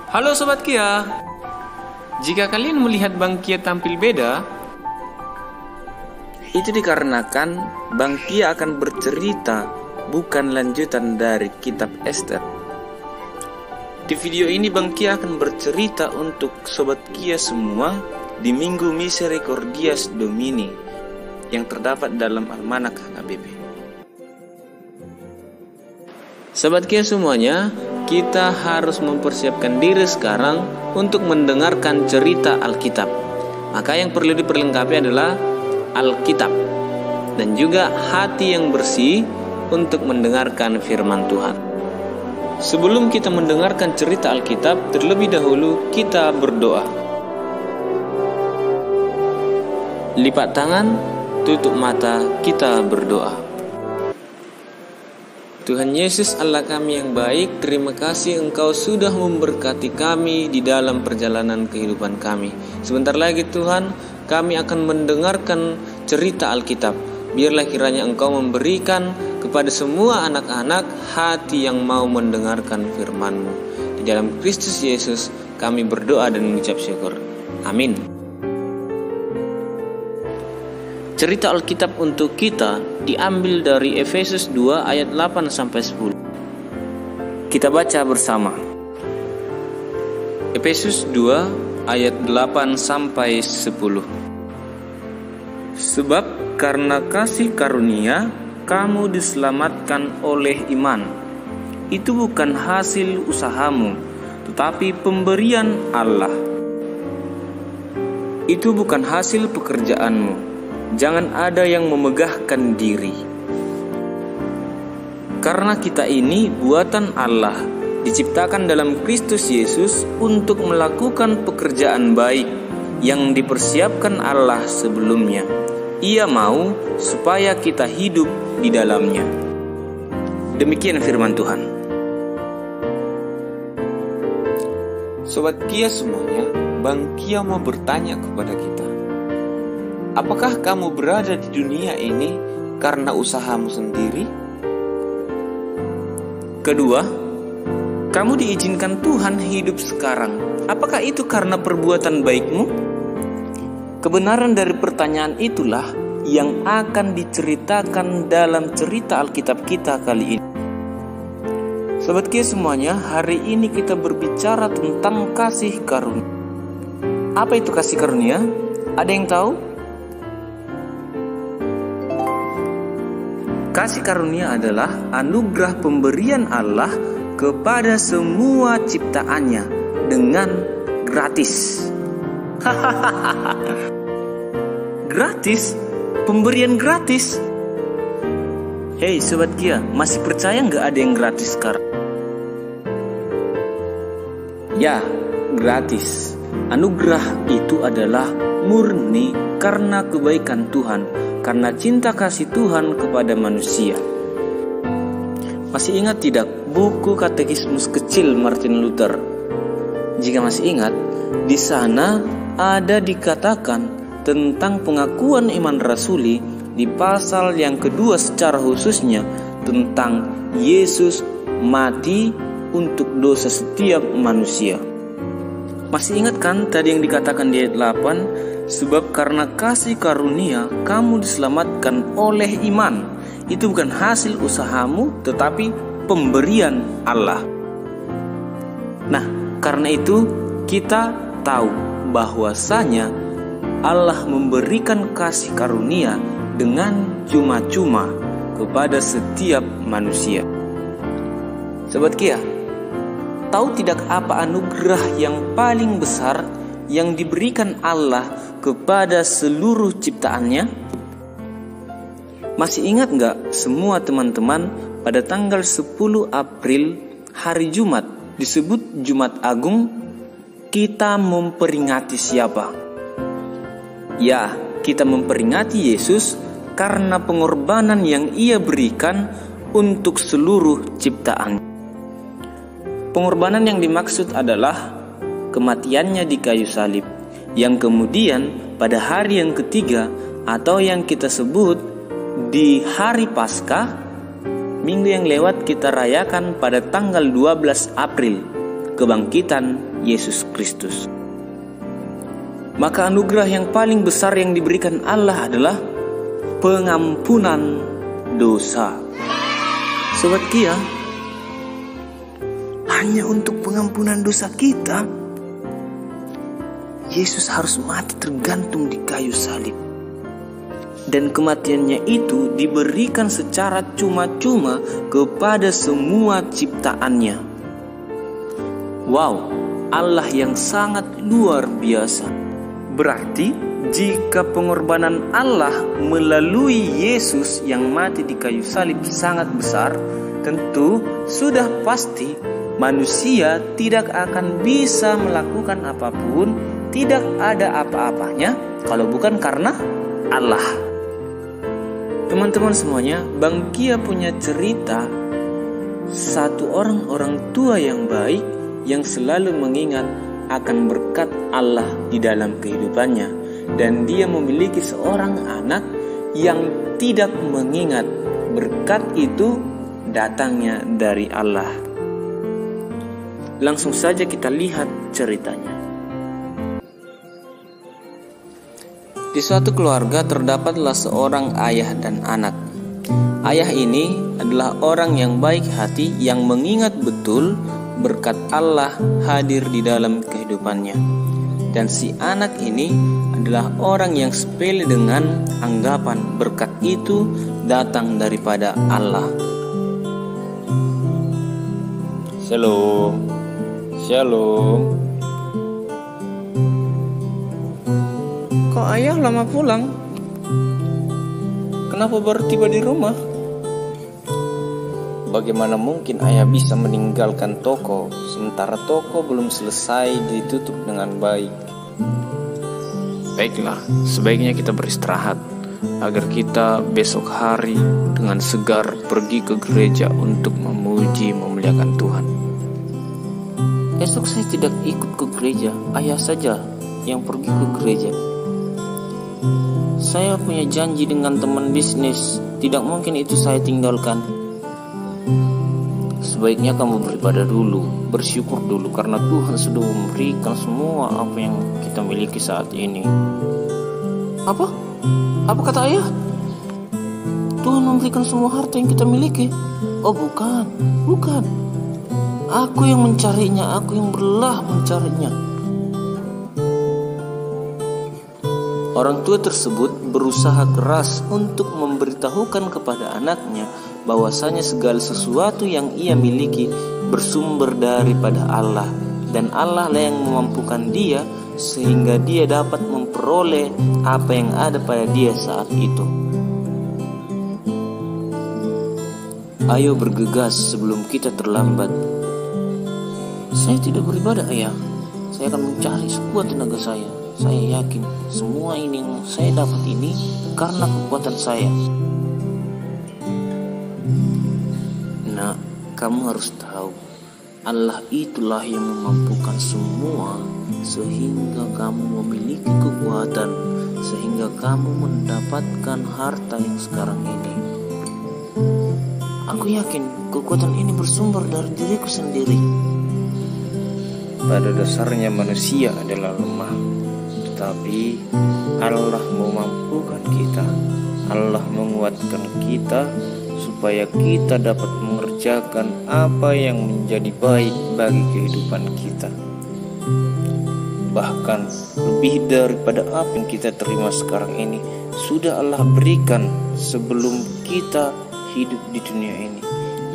Halo Sobat Kia, jika kalian melihat Bang Kia tampil beda, itu dikarenakan Bang Kia akan bercerita bukan lanjutan dari kitab Ester. Di video ini Bang Kia akan bercerita untuk Sobat Kia semua di Minggu Misericordias Domini yang terdapat dalam Almanak HKBP. Sobat Kia semuanya, kita harus mempersiapkan diri sekarang untuk mendengarkan cerita Alkitab. Maka yang perlu diperlengkapi adalah Alkitab dan juga hati yang bersih untuk mendengarkan firman Tuhan. Sebelum kita mendengarkan cerita Alkitab, terlebih dahulu kita berdoa. Lipat tangan, tutup mata, kita berdoa. Tuhan Yesus Allah kami yang baik, terima kasih Engkau sudah memberkati kami di dalam perjalanan kehidupan kami. Sebentar lagi Tuhan, kami akan mendengarkan cerita Alkitab. Biarlah kiranya Engkau memberikan kepada semua anak-anak hati yang mau mendengarkan firman-Mu. Di dalam Kristus Yesus kami berdoa dan mengucap syukur. Amin. Cerita Alkitab untuk kita diambil dari Efesus 2 ayat 8-10. Kita baca bersama. Efesus 2 ayat 8-10. Sebab karena kasih karunia kamu diselamatkan oleh iman. Itu bukan hasil usahamu, tetapi pemberian Allah. Itu bukan hasil pekerjaanmu. Jangan ada yang memegahkan diri. Karena kita ini buatan Allah, diciptakan dalam Kristus Yesus untuk melakukan pekerjaan baik yang dipersiapkan Allah sebelumnya. Ia mau supaya kita hidup di dalamnya. Demikian firman Tuhan. Sobat Kia semuanya, Bang Kia mau bertanya kepada kita. Apakah kamu berada di dunia ini karena usahamu sendiri? Kedua, kamu diizinkan Tuhan hidup sekarang. Apakah itu karena perbuatan baikmu? Kebenaran dari pertanyaan itulah yang akan diceritakan dalam cerita Alkitab kita kali ini. Sobat Kia semuanya, hari ini kita berbicara tentang kasih karunia. Apa itu kasih karunia? Ada yang tahu? Kasih karunia adalah anugerah pemberian Allah kepada semua ciptaannya dengan gratis. Gratis? Pemberian gratis? Hei Sobat Kia, masih percaya nggak ada yang gratis sekarang? Ya, gratis. Anugerah itu adalah murni karena kebaikan Tuhan, karena cinta kasih Tuhan kepada manusia. Masih ingat tidak buku katekismus kecil Martin Luther? Jika masih ingat, di sana ada dikatakan tentang pengakuan iman rasuli di pasal yang kedua secara khususnya tentang Yesus mati untuk dosa setiap manusia. Masih ingat kan tadi yang dikatakan di ayat 8? Sebab karena kasih karunia kamu diselamatkan oleh iman. Itu bukan hasil usahamu, tetapi pemberian Allah. Nah, karena itu kita tahu bahwasanya Allah memberikan kasih karunia dengan cuma-cuma kepada setiap manusia. Sobat Kia, tahu tidak apa anugerah yang paling besar yang diberikan Allah kepada seluruh ciptaannya? Masih ingat gak semua teman-teman pada tanggal 10 April hari Jumat disebut Jumat Agung? Kita memperingati siapa? Ya, kita memperingati Yesus karena pengorbanan yang Ia berikan untuk seluruh ciptaan. Pengorbanan yang dimaksud adalah kematiannya di kayu salib, yang kemudian pada hari yang ketiga atau yang kita sebut di hari Paskah, minggu yang lewat kita rayakan pada tanggal 12 April, kebangkitan Yesus Kristus. Maka anugerah yang paling besar yang diberikan Allah adalah pengampunan dosa. Sobat Kia, hanya untuk pengampunan dosa kita, Yesus harus mati tergantung di kayu salib. Dan kematiannya itu diberikan secara cuma-cuma kepada semua ciptaannya. Wow, Allah yang sangat luar biasa. Berarti jika pengorbanan Allah melalui Yesus yang mati di kayu salib sangat besar, tentu sudah pasti manusia tidak akan bisa melakukan apapun, tidak ada apa-apanya kalau bukan karena Allah. Teman-teman semuanya, Bang Kia punya cerita satu orang tua yang baik yang selalu mengingat akan berkat Allah di dalam kehidupannya, dan dia memiliki seorang anak yang tidak mengingat berkat itu datangnya dari Allah. Langsung saja kita lihat ceritanya. Di suatu keluarga terdapatlah seorang ayah dan anak. Ayah ini adalah orang yang baik hati yang mengingat betul berkat Allah hadir di dalam kehidupannya. Dan si anak ini adalah orang yang sepele dengan anggapan berkat itu datang daripada Allah. Shalom. Shalom. Kok ayah lama pulang? Kenapa baru tiba di rumah? Bagaimana mungkin ayah bisa meninggalkan toko sementara toko belum selesai ditutup dengan baik? Baiklah, sebaiknya kita beristirahat agar kita besok hari dengan segar pergi ke gereja untuk memuji memuliakan Tuhan. Esok saya tidak ikut ke gereja, ayah saja yang pergi ke gereja. Saya punya janji dengan teman bisnis, tidak mungkin itu saya tinggalkan. Sebaiknya kamu beribadah dulu, bersyukur dulu karena Tuhan sudah memberikan semua apa yang kita miliki saat ini. Apa? Apa kata ayah? Tuhan memberikan semua harta yang kita miliki? Oh bukan. Aku yang mencarinya, aku yang berlah mencarinya. Orang tua tersebut berusaha keras untuk memberitahukan kepada anaknya bahwasanya segala sesuatu yang ia miliki bersumber daripada Allah, dan Allah lah yang memampukan dia sehingga dia dapat memperoleh apa yang ada pada dia saat itu. Ayo bergegas sebelum kita terlambat. Saya tidak beribadah, ayah. Saya akan mencari sekuat tenaga saya. Saya yakin semua ini yang saya dapat ini karena kekuatan saya. Nak, kamu harus tahu, Allah itulah yang memampukan semua sehingga kamu memiliki kekuatan, sehingga kamu mendapatkan harta yang sekarang ini. Aku yakin kekuatan ini bersumber dari diriku sendiri. Pada dasarnya manusia adalah lemah, tetapi Allah memampukan kita. Allah menguatkan kita supaya kita dapat mengerjakan apa yang menjadi baik bagi kehidupan kita. Bahkan lebih daripada apa yang kita terima sekarang ini sudah Allah berikan sebelum kita hidup di dunia ini,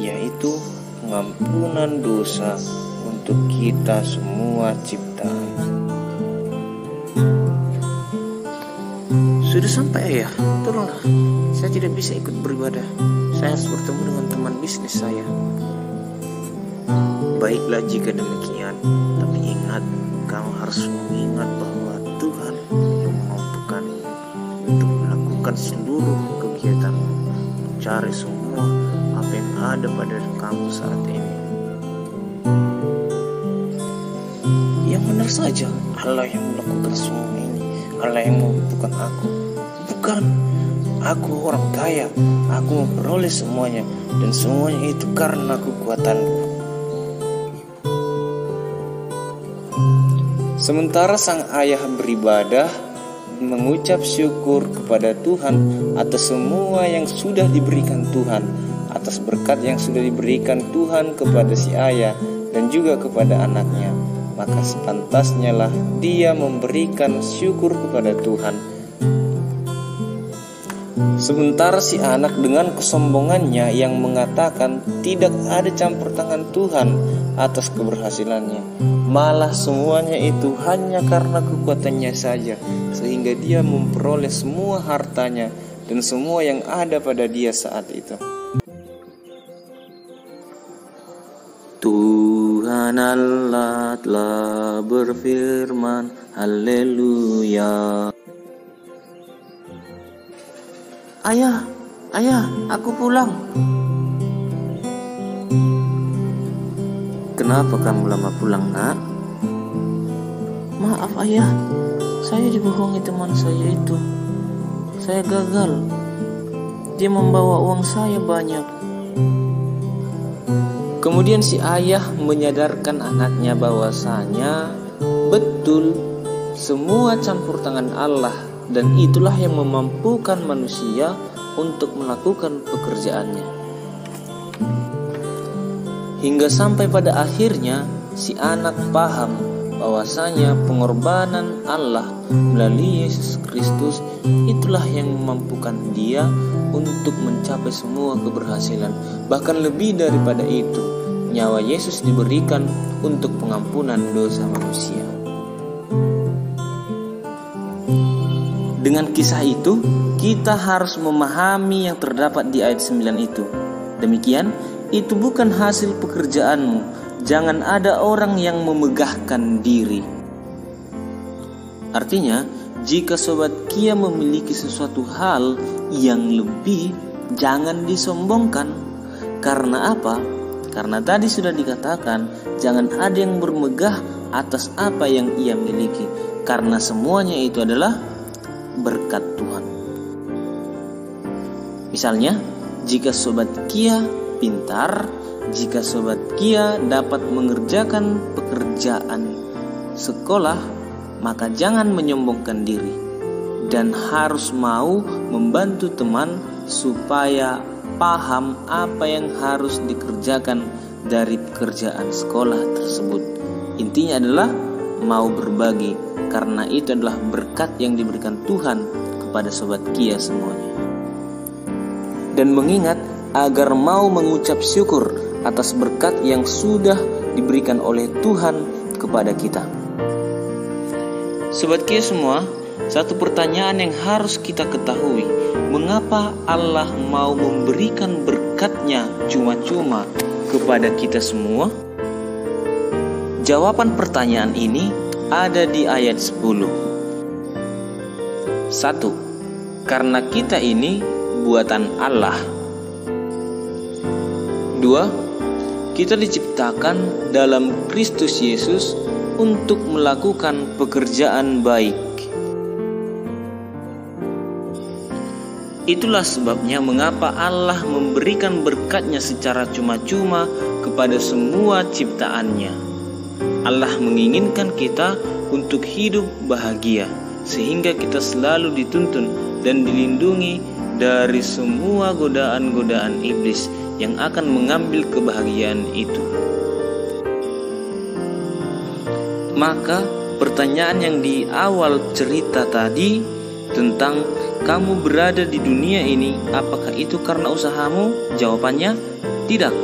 yaitu pengampunan dosa untuk kita semua ciptaan. Sudah sampai, ayah, tolonglah, saya tidak bisa ikut beribadah. Saya harus bertemu dengan teman bisnis saya. Baiklah jika demikian, tapi ingat, kamu harus mengingat bahwa Tuhan yang memampukan untuk melakukan seluruh kegiatanmu, mencari semua apa yang ada pada kamu saat ini. Yang benar saja, Allah yang melakukan semua ini. Allah yang memampukan aku. Bukan, aku orang kaya. Aku memperoleh semuanya, dan semuanya itu karena kekuatanku. Sementara sang ayah beribadah, mengucap syukur kepada Tuhan atas semua yang sudah diberikan Tuhan, atas berkat yang sudah diberikan Tuhan kepada si ayah dan juga kepada anaknya, maka sepantasnya lah dia memberikan syukur kepada Tuhan. Sementara si anak dengan kesombongannya yang mengatakan tidak ada campur tangan Tuhan atas keberhasilannya, malah semuanya itu hanya karena kekuatannya saja, sehingga dia memperoleh semua hartanya dan semua yang ada pada dia saat itu. Tuhan Allah telah berfirman, haleluya. Ayah, aku pulang. Kenapa kamu lama pulang, nak? Maaf ayah, saya dibohongi teman saya itu. Saya gagal. Dia membawa uang saya banyak. Kemudian si ayah menyadarkan anaknya bahwasanya betul semua campur tangan Allah, dan itulah yang memampukan manusia untuk melakukan pekerjaannya. Hingga sampai pada akhirnya si anak paham bahwasanya pengorbanan Allah melalui Yesus Kristus itulah yang memampukan dia untuk mencapai semua keberhasilan. Bahkan lebih daripada itu, nyawa Yesus diberikan untuk pengampunan dosa manusia. Dengan kisah itu, kita harus memahami yang terdapat di ayat 9 itu. Demikian, itu bukan hasil pekerjaanmu. Jangan ada orang yang memegahkan diri. Artinya, jika Sobat Kia memiliki sesuatu hal yang lebih, jangan disombongkan. Karena apa? Karena tadi sudah dikatakan, jangan ada yang bermegah atas apa yang ia miliki. Karena semuanya itu adalah berkat Tuhan. Misalnya, jika Sobat Kia pintar, jika Sobat Kia dapat mengerjakan pekerjaan sekolah, maka jangan menyombongkan diri dan harus mau membantu teman supaya paham apa yang harus dikerjakan dari pekerjaan sekolah tersebut. Intinya adalah mau berbagi, karena itu adalah berkat yang diberikan Tuhan kepada Sobat Kia semuanya. Dan mengingat agar mau mengucap syukur atas berkat yang sudah diberikan oleh Tuhan kepada kita. Sobat Kia semua, satu pertanyaan yang harus kita ketahui, mengapa Allah mau memberikan berkat-Nya cuma-cuma kepada kita semua? Jawaban pertanyaan ini ada di ayat 10. 1. Karena kita ini buatan Allah. 2. Kita diciptakan dalam Kristus Yesus untuk melakukan pekerjaan baik. Itulah sebabnya mengapa Allah memberikan berkat-Nya secara cuma-cuma kepada semua ciptaannya. Allah menginginkan kita untuk hidup bahagia, sehingga kita selalu dituntun dan dilindungi dari semua godaan-godaan iblis yang akan mengambil kebahagiaan itu. Maka pertanyaan yang di awal cerita tadi tentang kamu berada di dunia ini, apakah itu karena usahamu? Jawabannya tidak.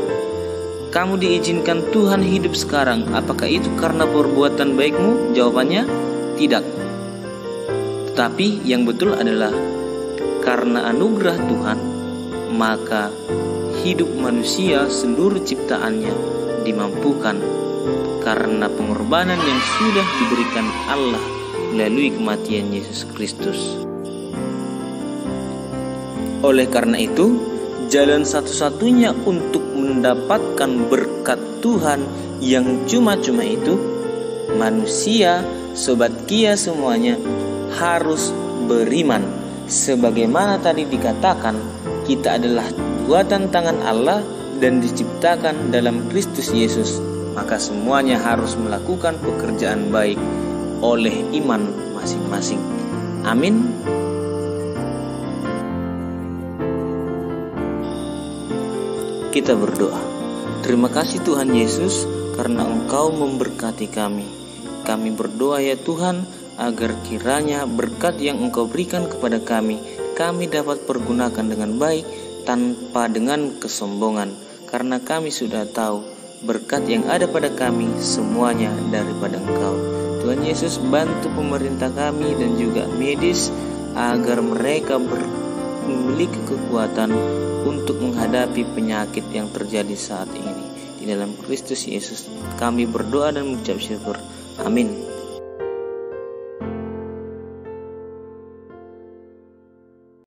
Kamu diizinkan Tuhan hidup sekarang, apakah itu karena perbuatan baikmu? Jawabannya tidak. Tetapi yang betul adalah karena anugerah Tuhan, maka hidup manusia seluruh ciptaannya dimampukan karena pengorbanan yang sudah diberikan Allah melalui kematian Yesus Kristus. Oleh karena itu, jalan satu-satunya untuk mendapatkan berkat Tuhan yang cuma-cuma itu, manusia, Sobat Kia semuanya harus beriman. Sebagaimana tadi dikatakan, kita adalah buatan tangan Allah dan diciptakan dalam Kristus Yesus. Maka semuanya harus melakukan pekerjaan baik oleh iman masing-masing. Amin. Kita berdoa. Terima kasih Tuhan Yesus karena Engkau memberkati kami. Kami berdoa ya Tuhan, agar kiranya berkat yang Engkau berikan kepada kami dapat pergunakan dengan baik tanpa dengan kesombongan. Karena kami sudah tahu berkat yang ada pada kami semuanya daripada Engkau. Tuhan Yesus, bantu pemerintah kami dan juga medis agar mereka memiliki kekuatan untuk menghadapi penyakit yang terjadi saat ini. Di dalam Kristus Yesus kami berdoa dan mengucap syukur. Amin.